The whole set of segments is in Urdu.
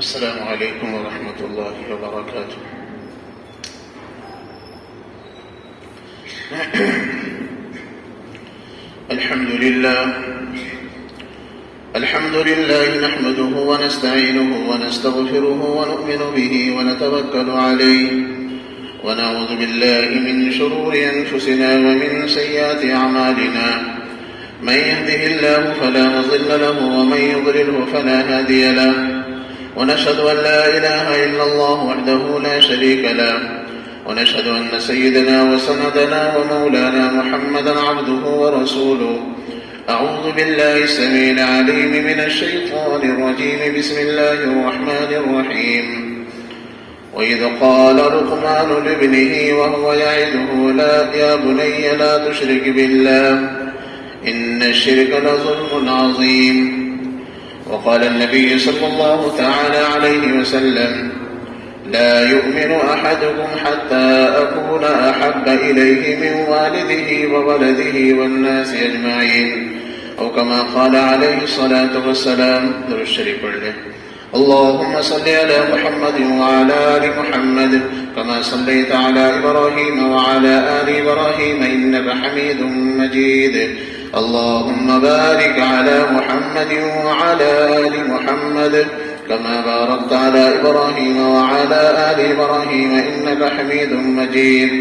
السلام علیکم ورحمۃ اللہ وبرکاتہ۔ الحمد للہ نحمده ونستعینه ونستغفره ونؤمن به ونتوکل علیہ ونعوذ باللہ من شرور انفسنا ومن سیئات اعمالنا من يهده الله فلا مضل له ومن يضلله فلا هادي له ونشهد أن لا إله إلا الله وحده لا شريك له ونشهد أن سيدنا وسندنا ومولانا محمدا عبده ورسوله أعوذ بالله السميع العليم من الشيطان الرجيم بسم الله الرحمن الرحيم وإذ قال لقمان لابنه وهو يعظه يا بني لا تشرك بالله إن الشرك لظلم عظيم وقال النبي صلى الله تعالى عليه وسلم لا يؤمن أحدكم حتى أكون أحب إليه من والده وولده والناس أجمعين أو كما قال عليه الصلاة والسلام در الشريف له اللهم صل على محمد وعلى آل محمد كما صليت على إبراهيم وعلى آل إبراهيم إنك حميد مجيد اللهم بارك على محمد وعلى آل محمد كما باركت على إبراهيم وعلى آل إبراهيم إنك حميد مجيد۔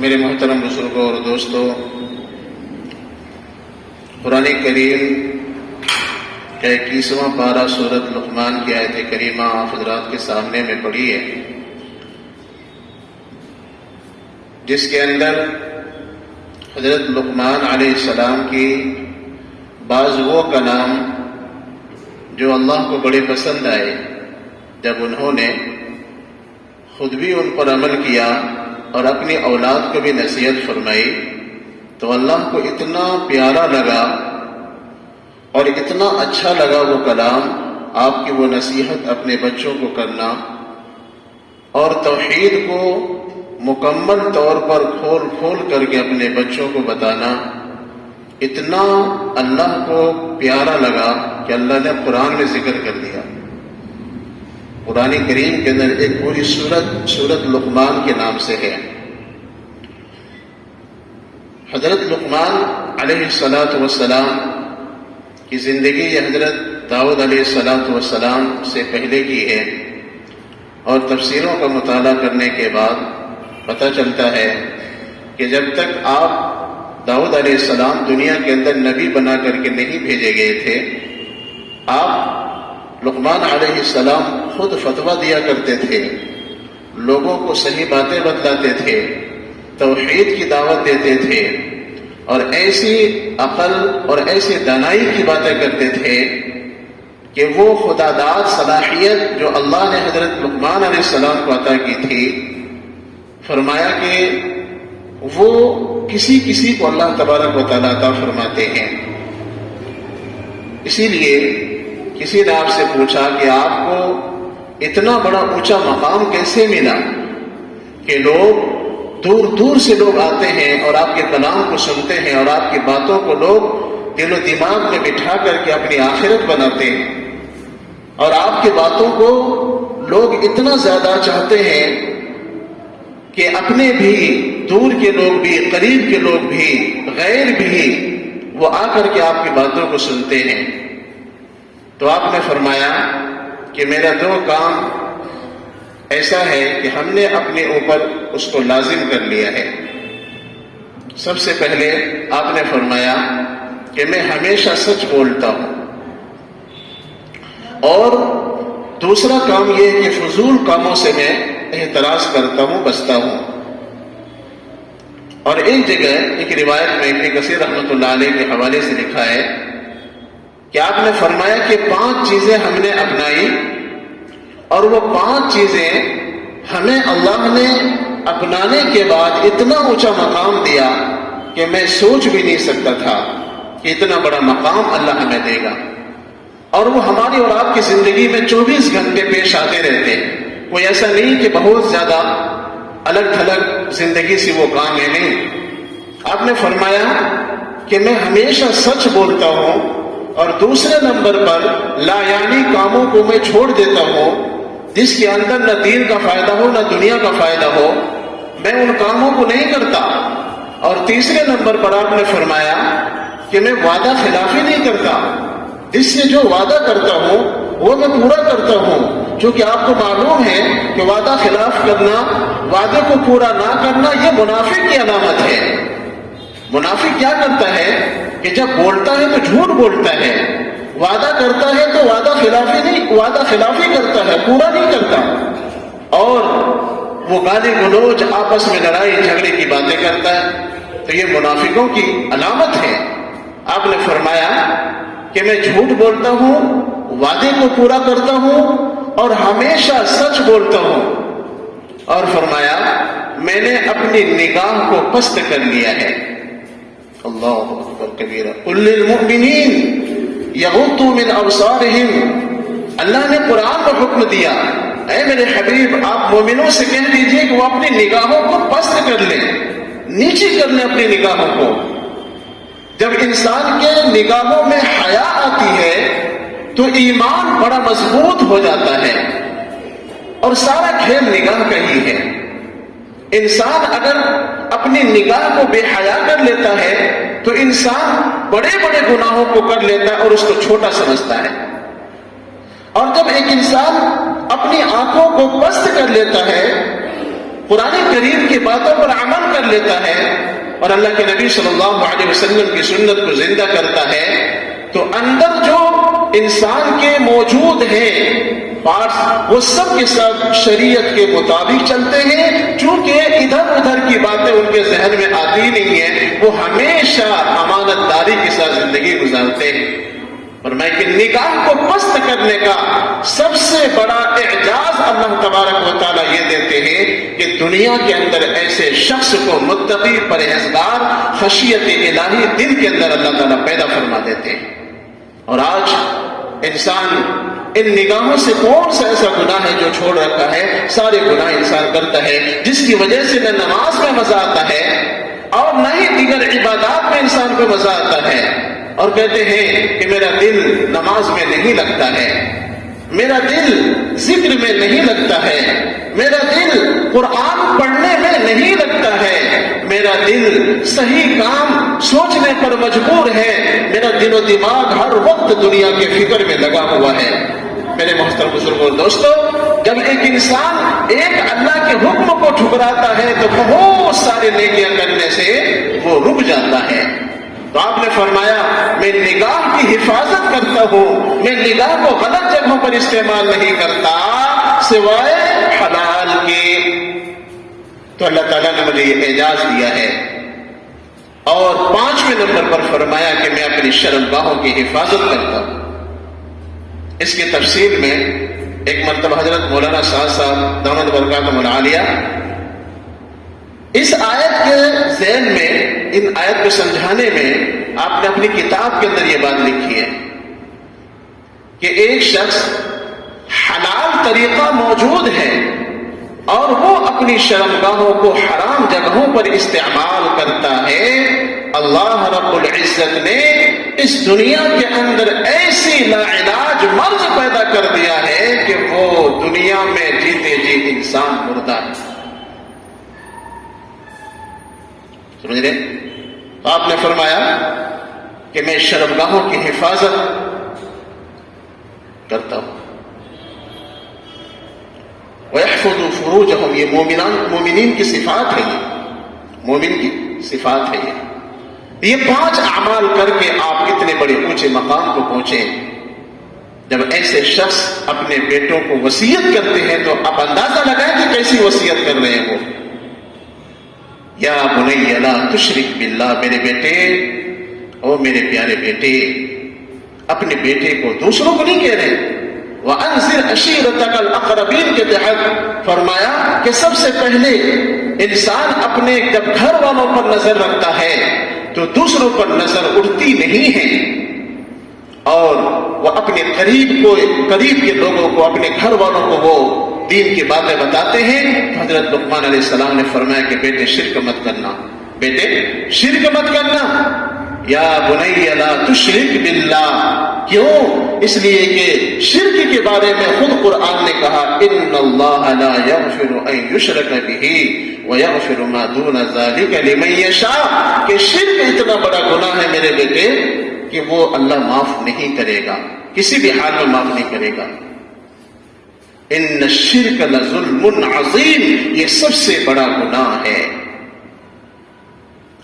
میرے محترم بزرگوں اور دوستو، قرآن کریم کا 21واں پارہ سورۃ لقمان کی آیت کریمہ آپ حضرات کے سامنے میں پڑھی ہے، جس کے اندر حضرت لقمان علیہ السلام کی بعض وہ کلام جو اللہ کو بڑے پسند آئے، جب انہوں نے خود بھی ان پر عمل کیا اور اپنی اولاد کو بھی نصیحت فرمائی تو اللہ کو اتنا پیارا لگا اور اتنا اچھا لگا وہ کلام، آپ کی وہ نصیحت اپنے بچوں کو کرنا اور توحید کو مکمل طور پر کھول کھول کر کے اپنے بچوں کو بتانا، اتنا اللہ کو پیارا لگا کہ اللہ نے قرآن میں ذکر کر دیا۔ قرآن کریم کے اندر ایک پوری سورۃ لقمان کے نام سے ہے۔ حضرت لقمان علیہ السلام کی زندگی حضرت داؤد علیہ السلام سے پہلے کی ہے، اور تفسیروں کا مطالعہ کرنے کے بعد پتہ چلتا ہے کہ جب تک آپ داؤد علیہ السلام دنیا کے اندر نبی بنا کر کے نہیں بھیجے گئے تھے، آپ لقمان علیہ السلام خود فتویٰ دیا کرتے تھے، لوگوں کو صحیح باتیں بتلاتے تھے، توحید کی دعوت دیتے تھے، اور ایسی عقل اور ایسی دانائی کی باتیں کرتے تھے کہ وہ خدا داد صلاحیت جو اللہ نے حضرت لقمان علیہ السلام کو عطا کی تھی، فرمایا کہ وہ کسی کو اللہ تبارک و تعالیٰ عطا فرماتے ہیں۔ اسی لیے کسی نے آپ سے پوچھا کہ آپ کو اتنا بڑا اونچا مقام کیسے ملا کہ لوگ دور دور سے لوگ آتے ہیں اور آپ کے کلام کو سنتے ہیں اور آپ کی باتوں کو لوگ دل و دماغ میں بٹھا کر کے اپنی آخرت بناتے ہیں، اور آپ کی باتوں کو لوگ اتنا زیادہ چاہتے ہیں کہ اپنے بھی، دور کے لوگ بھی، قریب کے لوگ بھی، غیر بھی، وہ آ کر کے آپ کی باتوں کو سنتے ہیں۔ تو آپ نے فرمایا کہ میرا 2 کام ایسا ہے کہ ہم نے اپنے اوپر اس کو لازم کر لیا ہے۔ سب سے پہلے آپ نے فرمایا کہ میں ہمیشہ سچ بولتا ہوں، اور دوسرا کام یہ کہ فضول کاموں سے میں احتراز کرتا ہوں، بچتا ہوں۔ اور ایک جگہ ایک روایت میں ابن کثیر رحمۃ اللہ علیہ کے حوالے سے لکھا ہے کہ آپ نے فرمایا کہ 5 چیزیں ہم نے اپنائی، اور وہ 5 چیزیں ہمیں اللہ نے اپنانے کے بعد اتنا اونچا مقام دیا کہ میں سوچ بھی نہیں سکتا تھا کہ اتنا بڑا مقام اللہ ہمیں دے گا، اور وہ ہماری اور آپ کی زندگی میں 24 گھنٹے پیش آتے رہتے ہیں۔ کوئی ایسا نہیں کہ بہت زیادہ الگ تھلگ زندگی سے وہ کام ہے، نہیں۔ آپ نے فرمایا کہ میں ہمیشہ سچ بولتا ہوں، اور دوسرے نمبر پر لا یعنی کاموں کو میں چھوڑ دیتا ہوں جس کے اندر نہ دین کا فائدہ ہو نہ دنیا کا فائدہ ہو، میں ان کاموں کو نہیں کرتا۔ اور تیسرے نمبر پر آپ نے فرمایا کہ میں وعدہ خلافی نہیں کرتا، جس سے جو وعدہ کرتا ہوں وہ میں پورا کرتا ہوں، چونکہ آپ کو معلوم ہے کہ وعدہ خلاف کرنا، وعدے کو پورا نہ کرنا، یہ منافق کی علامت ہے۔ منافق کیا کرتا ہے کہ جب بولتا ہے تو جھوٹ بولتا ہے، وعدہ کرتا ہے تو وعدہ خلافی کرتا ہے، پورا نہیں کرتا، اور وہ گالی گلوچ، آپس میں لڑائی جھگڑے کی باتیں کرتا ہے، تو یہ منافقوں کی علامت ہے۔ آپ نے فرمایا کہ میں جھوٹ بولتا ہوں، وعدے کو پورا کرتا ہوں اور ہمیشہ سچ بولتا ہوں، اور فرمایا میں نے اپنی نگاہ کو پست کر لیا ہے۔ اللہ اکبر کبیرہ۔ قل للمؤمنین یغضوا من ابصارہم، اللہ نے قرآن کو حکم دیا، اے میرے حبیب آپ مومنوں سے کہہ دیجئے کہ وہ اپنی نگاہوں کو پست کر لیں، نیچی کر لیں اپنی نگاہوں کو۔ جب انسان کے نگاہوں میں حیا آتی ہے تو ایمان بڑا مضبوط ہو جاتا ہے، اور سارا کھیل نگاہ کا ہی ہے۔ انسان اگر اپنی نگاہ کو بے حیا کر لیتا ہے تو انسان بڑے بڑے گناہوں کو کر لیتا ہے اور اس کو چھوٹا سمجھتا ہے، اور جب ایک انسان اپنی آنکھوں کو پست کر لیتا ہے، قرآن کریم کی باتوں پر عمل کر لیتا ہے اور اللہ کے نبی صلی اللہ علیہ وسلم کی سنت کو زندہ کرتا ہے، تو اندر جو انسان کے موجود ہیں پارٹس، وہ سب کے سب شریعت کے مطابق چلتے ہیں، چونکہ ادھر ادھر کی باتیں ان کے ذہن میں آتی نہیں ہیں، وہ ہمیشہ امانت داری کے ساتھ زندگی گزارتے ہیں۔ فرمایا کہ نگاہ کو پست کرنے کا سب سے بڑا اعجاز اللہ تبارک و تعالیٰ یہ دیتے ہیں کہ دنیا کے اندر ایسے شخص کو متقی، پرہیزگار، خشیت الہی دل کے اندر اللہ تعالیٰ پیدا فرما دیتے ہیں۔ اور آج انسان ان نگاہوں سے کون سا ایسا گناہ ہے جو چھوڑ رکھا ہے؟ سارے گناہ انسان کرتا ہے، جس کی وجہ سے نہ نماز میں مزہ آتا ہے اور نہ ہی دیگر عبادات میں انسان کو مزہ آتا ہے، اور کہتے ہیں کہ میرا دل نماز میں نہیں لگتا ہے، میرا دل ذکر میں نہیں لگتا ہے، میرا دل قرآن پڑھنے میں نہیں لگتا ہے، میرا دل صحیح کام سوچنے پر مجبور ہے، میرا دل و دماغ ہر وقت دنیا کے فکر میں لگا ہوا ہے۔ میرے محترم بزرگوں اور دوستو، جب ایک انسان ایک اللہ کے حکم کو ٹھکراتا ہے تو بہت سارے نیکیاں کرنے سے وہ رک جاتا ہے۔ تو آپ نے فرمایا میں نگاہ کی حفاظت کرتا ہوں، میں نگاہ کو غلط جگہوں پر استعمال نہیں کرتا سوائے حلال کے۔ تو اللہ تعالیٰ نے مجھے یہ اعزاز دیا ہے۔ اور 5ویں نمبر پر فرمایا کہ میں اپنی شرمگاہوں کی حفاظت کرتا ہوں۔ اس کی تفصیل میں ایک مرتبہ حضرت مولانا صاحب دامت برکاتہم العالیہ اس آیت کے ذیل میں، ان آیت کو سمجھانے میں آپ نے اپنی کتاب کے اندر یہ بات لکھی ہے کہ ایک شخص حلال طریقہ موجود ہے اور وہ اپنی شرمگاہوں کو حرام جگہوں پر استعمال کرتا ہے، اللہ رب العزت نے اس دنیا کے اندر ایسی لاعلاج مرض پیدا کر دیا ہے کہ وہ دنیا میں جیتے جی انسان مردہ ہے۔ سمجھ رہے؟ تو آپ نے فرمایا کہ میں شرمگاہوں کی حفاظت کرتا ہوں۔ وَيَحْفَظُ فُرُوجَهُمْ، یہ مومنین کی صفات ہے، یہ مومن کی صفات ہے۔ یہ 5 اعمال کر کے آپ اتنے بڑے اونچے مقام کو پہنچے۔ جب ایسے شخص اپنے بیٹوں کو وصیت کرتے ہیں تو آپ اندازہ لگائیں کہ کیسی وصیت کر رہے ہیں وہ۔ یا بنی لا تشرک باللہ، میرے بیٹے، او میرے پیارے بیٹے، اپنے بیٹے کو دوسروں کو نہیں کہہ رہے۔ وَأَنذِرْ عَشِيرَتَكَ الْأَقْرَبِينَ کے تحت فرمایا کہ سب سے پہلے انسان اپنے جب گھر والوں پر نظر رکھتا ہے تو دوسروں پر نظر اٹھتی نہیں ہے، اور وہ اپنے قریب کے لوگوں کو، اپنے گھر والوں کو وہ دین کی باتیں بتاتے ہیں۔ حضرت لقمان علیہ السلام نے فرمایا کہ بیٹے شرک مت کرنا، بیٹے شرک مت کرنا۔ یا بنی لا تشرک باللہ، کیوں؟ اس لیے کہ شرک کے بارے میں خود قرآن نے کہا ان اللہ لا یغفر ان یشرک بہ ویغفر ما دون ذلک لمن یشاء، کہ شرک اتنا بڑا گناہ ہے میرے بیٹے کہ وہ اللہ معاف نہیں کرے گا، کسی بھی حال میں معاف نہیں کرے گا۔ ان الشرک لظلم عظیم، یہ سب سے بڑا گناہ ہے۔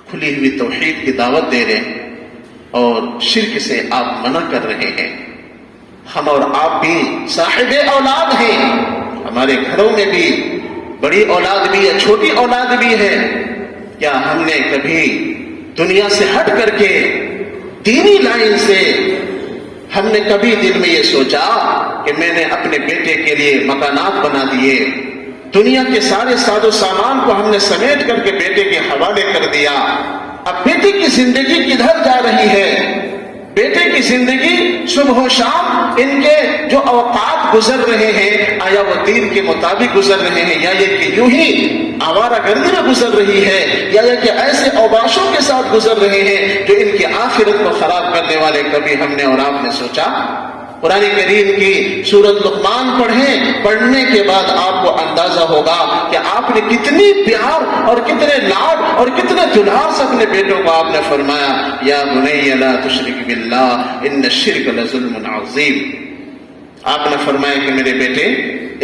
کھلی ہوئی توحید کی دعوت دے رہے ہیں اور شرک سے آپ منع کر رہے ہیں۔ ہم اور آپ بھی صاحب اولاد ہیں، ہمارے گھروں میں بھی بڑی اولاد بھی ہے، چھوٹی اولاد بھی ہے۔ کیا ہم نے کبھی دنیا سے ہٹ کر کے دینی لائن سے ہم نے کبھی دل میں یہ سوچا کہ میں نے اپنے بیٹے کے لیے مکانات بنا دیے، دنیا کے سارے ساز و سامان کو ہم نے سمیٹ کر کے بیٹے کے حوالے کر دیا، اب بیٹے کی زندگی کدھر جا رہی ہے؟ بیٹے کی زندگی صبح و شام ان کے جو اوقات گزر رہے ہیں، آیا وہ دین کے مطابق گزر رہے ہیں یا یہ کہ یوں ہی آوارہ گردی میں گزر رہی ہے، یا یہ کہ ایسے اوباشوں کے ساتھ گزر رہے ہیں جو ان کی آخرت کو خراب کرنے والے؟ کبھی ہم نے اور آپ نے سوچا؟ قرآن کریم کی سورۃ لقمان پڑھیں، پڑھنے کے بعد آپ کو اندازہ ہوگا کہ آپ نے کتنی پیار اور کتنے لاڈ اور کتنے دلار سے اپنے بیٹوں کو آپ نے فرمایا یا بنی لا تشرک باللہ ان الشرک لظلم عظیم۔ آپ نے فرمایا کہ میرے بیٹے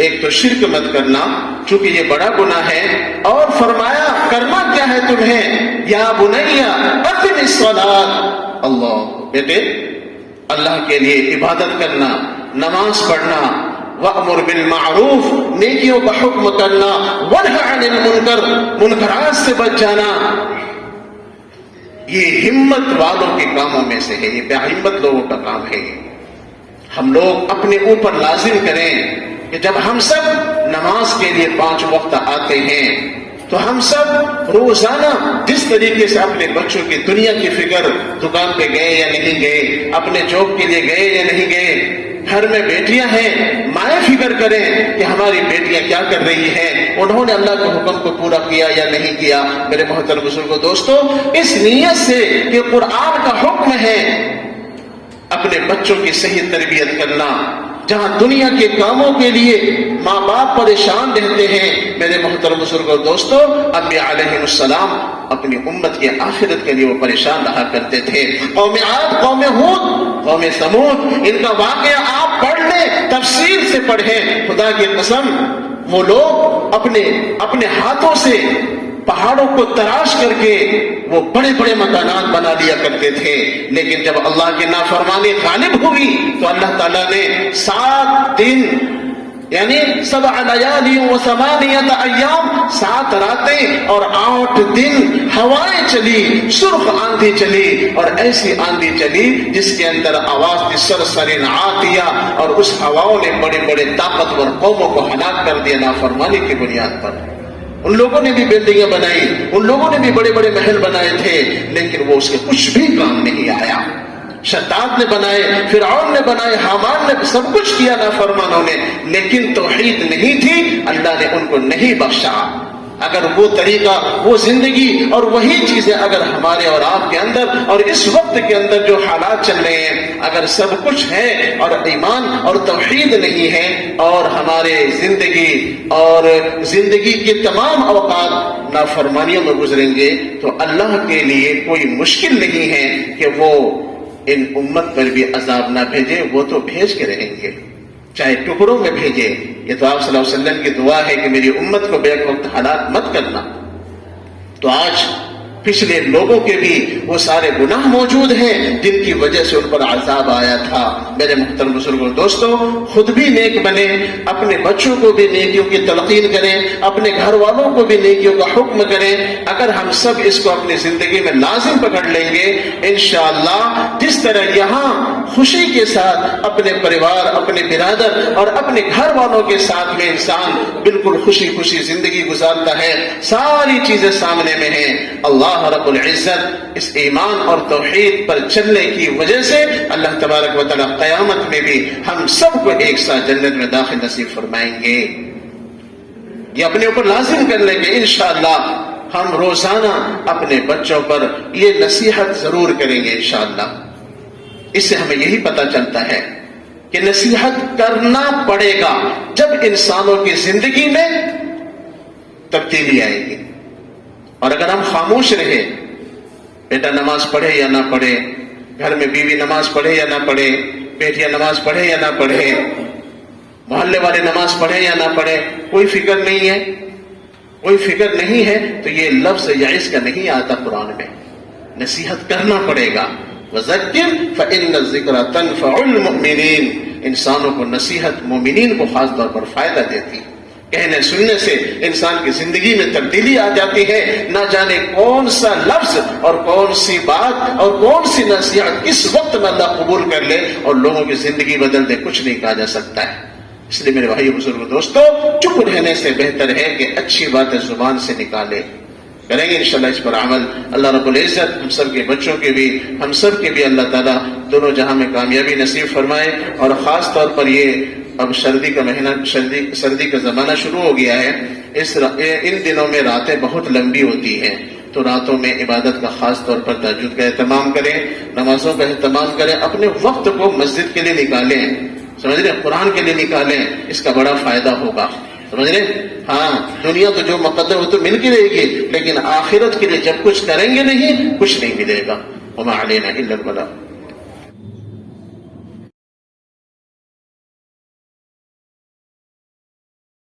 ایک تو شرک مت کرنا چونکہ یہ بڑا گناہ ہے، اور فرمایا کرنا کیا ہے تمہیں؟ یا بنی اقم الصلاۃ، اللہ بیٹے اللہ کے لیے عبادت کرنا، نماز پڑھنا، وَأْمُرْ بِالْمَعْرُوفِ نیکیوں کا حکم کرنا، وَنْهَ عَنِ الْمُنْكَرِ منکرات سے بچ جانا۔ یہ ہمت والوں کے کاموں میں سے ہے، یہ بے ہمت لوگوں کا کام ہے۔ ہم لوگ اپنے اوپر لازم کریں کہ جب ہم سب نماز کے لیے 5 وقت آتے ہیں تو ہم سب روزانہ جس طریقے سے اپنے بچوں کی دنیا کی فکر، دکان پہ گئے یا نہیں گئے، اپنے جاب کے لیے گئے یا نہیں گئے، گھر میں بیٹیاں ہیں مائیں فکر کریں کہ ہماری بیٹیاں کیا کر رہی ہیں، انہوں نے اللہ کے حکم کو پورا کیا یا نہیں کیا۔ میرے محترم بزرگوں، دوستو، اس نیت سے کہ قرآن کا حکم ہے اپنے بچوں کی صحیح تربیت کرنا، جہاں دنیا کے کاموں کے لیے ماں باپ پریشان رہتے ہیں۔ میرے محترم بزرگوں دوستو، انبیاء علیہ السلام اپنی امت کی آخرت کے لیے وہ پریشان رہا کرتے تھے۔ قوم عاد، قوم ہود، قوم سمود، ان کا واقعہ آپ پڑھ لیں، تفصیل سے پڑھیں، خدا کی قسم وہ لوگ اپنے ہاتھوں سے پہاڑوں کو تراش کر کے وہ بڑے بڑے مکانات بنا لیا کرتے تھے، لیکن جب اللہ کی نافرمانی غالب ہوئی تو اللہ تعالیٰ نے 7 دن یعنی 7 لیال و 8 ایام 7 راتیں اور 8 دن ہوائیں چلی، سرخ آندھی چلی، اور ایسی آندھی چلی جس کے اندر آواز تھی سرسرن عاتیہ، اور اس ہواؤں نے بڑے بڑے طاقتور قوموں کو ہلاک کر دیا نافرمانی کی بنیاد پر۔ ان لوگوں نے بھی بلڈنگیں بنائی، ان لوگوں نے بھی بڑے بڑے محل بنائے تھے، لیکن وہ اس کے کچھ بھی کام نہیں آیا۔ شداد نے بنائے، فرعون نے بنائے، حامان نے سب کچھ کیا نافرمانوں نے، لیکن توحید نہیں تھی، اللہ نے ان کو نہیں بخشا۔ اگر وہ طریقہ، وہ زندگی اور وہی چیزیں اگر ہمارے اور آپ کے اندر اور اس وقت کے اندر جو حالات چل رہے ہیں، اگر سب کچھ ہے اور ایمان اور توحید نہیں ہے، اور ہمارے زندگی کے تمام اوقات نافرمانیوں میں گزریں گے، تو اللہ کے لیے کوئی مشکل نہیں ہے کہ وہ ان امت پر بھی عذاب نہ بھیجے، وہ تو بھیج کے رہیں گے، چاہے ٹکڑوں میں بھیجے۔ یہ تو آپ صلی اللہ علیہ وسلم کی دعا ہے کہ میری امت کو بیک وقت ہلاک مت کرنا۔ تو آج پچھلے لوگوں کے بھی وہ سارے گناہ موجود ہیں جن کی وجہ سے ان پر عذاب آیا تھا۔ میرے محترم بزرگوں دوستو، خود بھی نیک بنیں، اپنے بچوں کو بھی نیکیوں کی تلقین کریں، اپنے گھر والوں کو بھی نیکیوں کا حکم کریں۔ اگر ہم سب اس کو اپنی زندگی میں لازم پکڑ لیں گے، انشاءاللہ جس طرح یہاں خوشی کے ساتھ اپنے پریوار، اپنے برادر اور اپنے گھر والوں کے ساتھ میں انسان بالکل خوشی خوشی زندگی گزارتا ہے، ساری چیزیں سامنے میں ہیں، اللہ رب العزت اس ایمان اور توحید پر چلنے کی وجہ سے اللہ تبارک و تعالی قیامت میں بھی ہم سب کو ایک ساتھ جنت میں داخل نصیب فرمائیں گے۔ یہ اپنے اوپر لازم کر لیں گے انشاءاللہ۔ ہم روزانہ اپنے بچوں پر یہ نصیحت ضرور کریں گے انشاءاللہ۔ اس سے ہمیں یہی پتہ چلتا ہے کہ نصیحت کرنا پڑے گا جب انسانوں کی زندگی میں تبدیلی آئے گی۔ اور اگر ہم خاموش رہے، بیٹا نماز پڑھے یا نہ پڑھے، گھر میں بیوی نماز پڑھے یا نہ پڑھے، بیٹیاں نماز پڑھے یا نہ پڑھے، محلے والے نماز پڑھے یا نہ پڑھے، کوئی فکر نہیں ہے، کوئی فکر نہیں ہے، تو یہ لفظ یعظ کا نہیں آتا قرآن میں۔ نصیحت کرنا پڑے گا۔ وَذَكِّرْ فَإِنَّ الذِّكْرَ تَنفَعُ الْمُؤْمِنِينَ، انسانوں کو نصیحت مومنین کو خاص طور پر فائدہ دیتی۔ کہنے سننے سے انسان کی زندگی میں تبدیلی آ جاتی ہے۔ نہ جانے کون سا لفظ اور کون سی بات اور کون سی نصیحت کس وقت میں اللہ قبول کر لے اور لوگوں کی زندگی بدل دے، کچھ نہیں کہا جا سکتا ہے۔ اس لیے میرے بھائی بزرگ دوستو، چپ رہنے سے بہتر ہے کہ اچھی باتیں زبان سے نکالے۔ کریں گے انشاءاللہ اس پر عمل۔ اللہ رب العزت ہم سب کے بچوں کے بھی، ہم سب کے بھی اللہ تعالیٰ دونوں جہاں میں کامیابی نصیب فرمائے۔ اور خاص طور پر یہ اب سردی کا مہینہ، سردی کا زمانہ شروع ہو گیا ہے، ان دنوں میں راتیں بہت لمبی ہوتی ہیں، تو راتوں میں عبادت کا خاص طور پر تہجد کا اہتمام کریں، نمازوں کا اہتمام کریں، اپنے وقت کو مسجد کے لیے نکالیں، سمجھ رہے، قرآن کے لیے نکالیں، اس کا بڑا فائدہ ہوگا، سمجھ رہے۔ ہاں دنیا تو جو مقدر وہ تو مل کے رہے گی، لیکن آخرت کے لیے جب کچھ کریں گے نہیں، کچھ نہیں ملے گا۔ وما علینا الا البلاغ۔